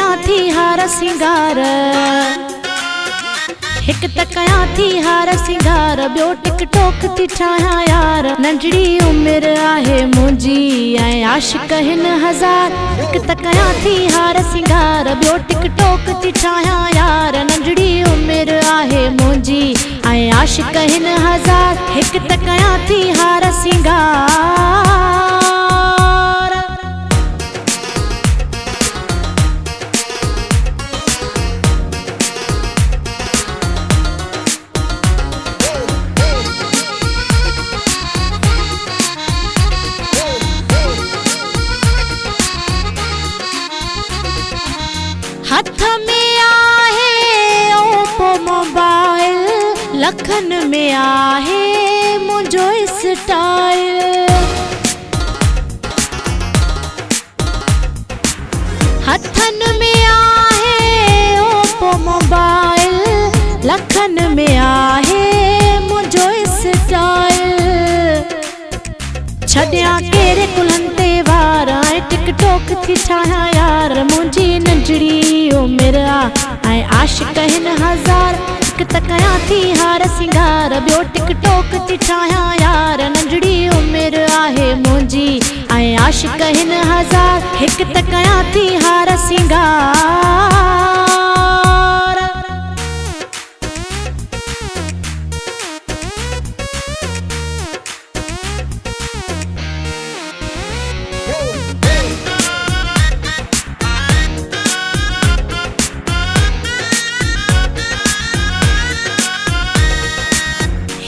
कयां थी हार सिंगार, हिक त कयां थी हार सिंगार, ॿियो टिकटॉक थी ठाहियां यार। नंढड़ी उमिरि आहे मुंहिंजी ऐं आशिक हिन हज़ार। हिक त कयां थी हार सिंगार, ॿियो टिकटॉक थी ठाहियां यार। नंढड़ी उमिरि आहे मुंहिंजी ऐं आशिक हिन हज़ार। हिक त कयां थी हार सिंगार। हथ में आहे ओप्पो मोबाइल, लखन में आहे मुंहिंजो स्टाइल। हथन में आहे ओप्पो मोबाइल, लखन में आहे मुंहिंजो स्टाइल। छॾियां कहिड़े कुलनि ते वार ऐं टिकटॉक थी ठाहियां यार। मुंहिंजी नंढड़ी उमिरि ऐं आशिक हिन हज़ार। हिक त कयां थी हार सिंगार, ॿियो टिकटॉक थी ठाहियां यार। नंढड़ी उमिरि आहे मुंहिंजी ऐं आशिक हिन हज़ार। हिक त कयां थी हार सिंगार।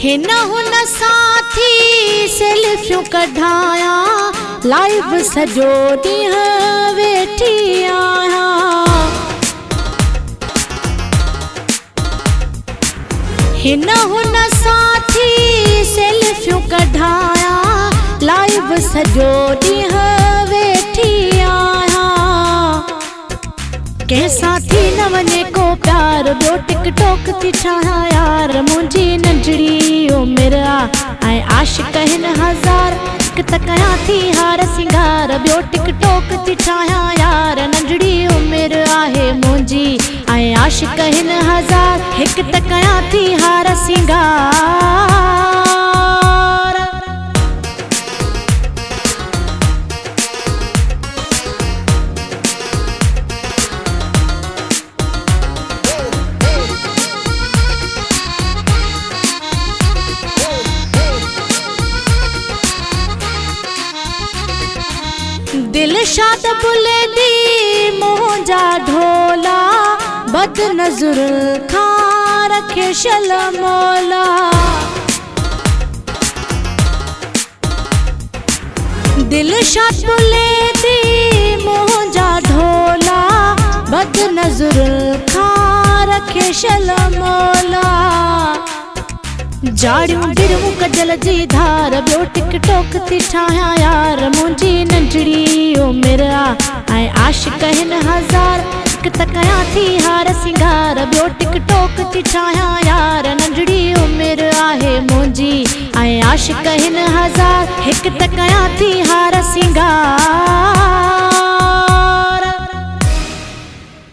हिन हुन साथी सेल्फियूं कढाया, लाइव सॼो ॾींहुं वेठी आहियां। हिन हुन साथी सेल्फियूं कढाया, लाइव सॼो ॾींहुं वेठी आहियां। कंहिंसां थी न वञे को प्यार, ॿियो टिकटॉक थी ठाहियां यार। मुंहिंजी नंढड़ी उमिरि ऐं आशिक हिन हज़ार। हिक त कयां थी हार सिंगार, ॿियो टिकटॉक थी ठाहियां यार। नंढड़ी उमिरि आहे मुंहिंजी ऐं आशिक हिन हज़ार। हिक त कयां थी हार सिंगार। दिलशाद बुलेदी मुंहिंजा ढोला, बद नज़र खां रखे शल मौला। दिलशाद बुलेदी मुंहिंजा ढोला, बद नज़र खां रखे शल मौला। जाड़ियूं गिरमूं कजल जी धार, ॿियो टिकटॉक थी ठाहियां यार। मुंहिंजी नंढड़ी उमिरि ऐं आशिक हिन हज़ार। हिक त कयां थी हार सिंगार, ॿियो टिकटॉक थी ठाहियां यार। नंढड़ी उमिरि आहे मुंहिंजी ऐं आशिक हिन हज़ार। हिक त कयां थी हार सिंगार।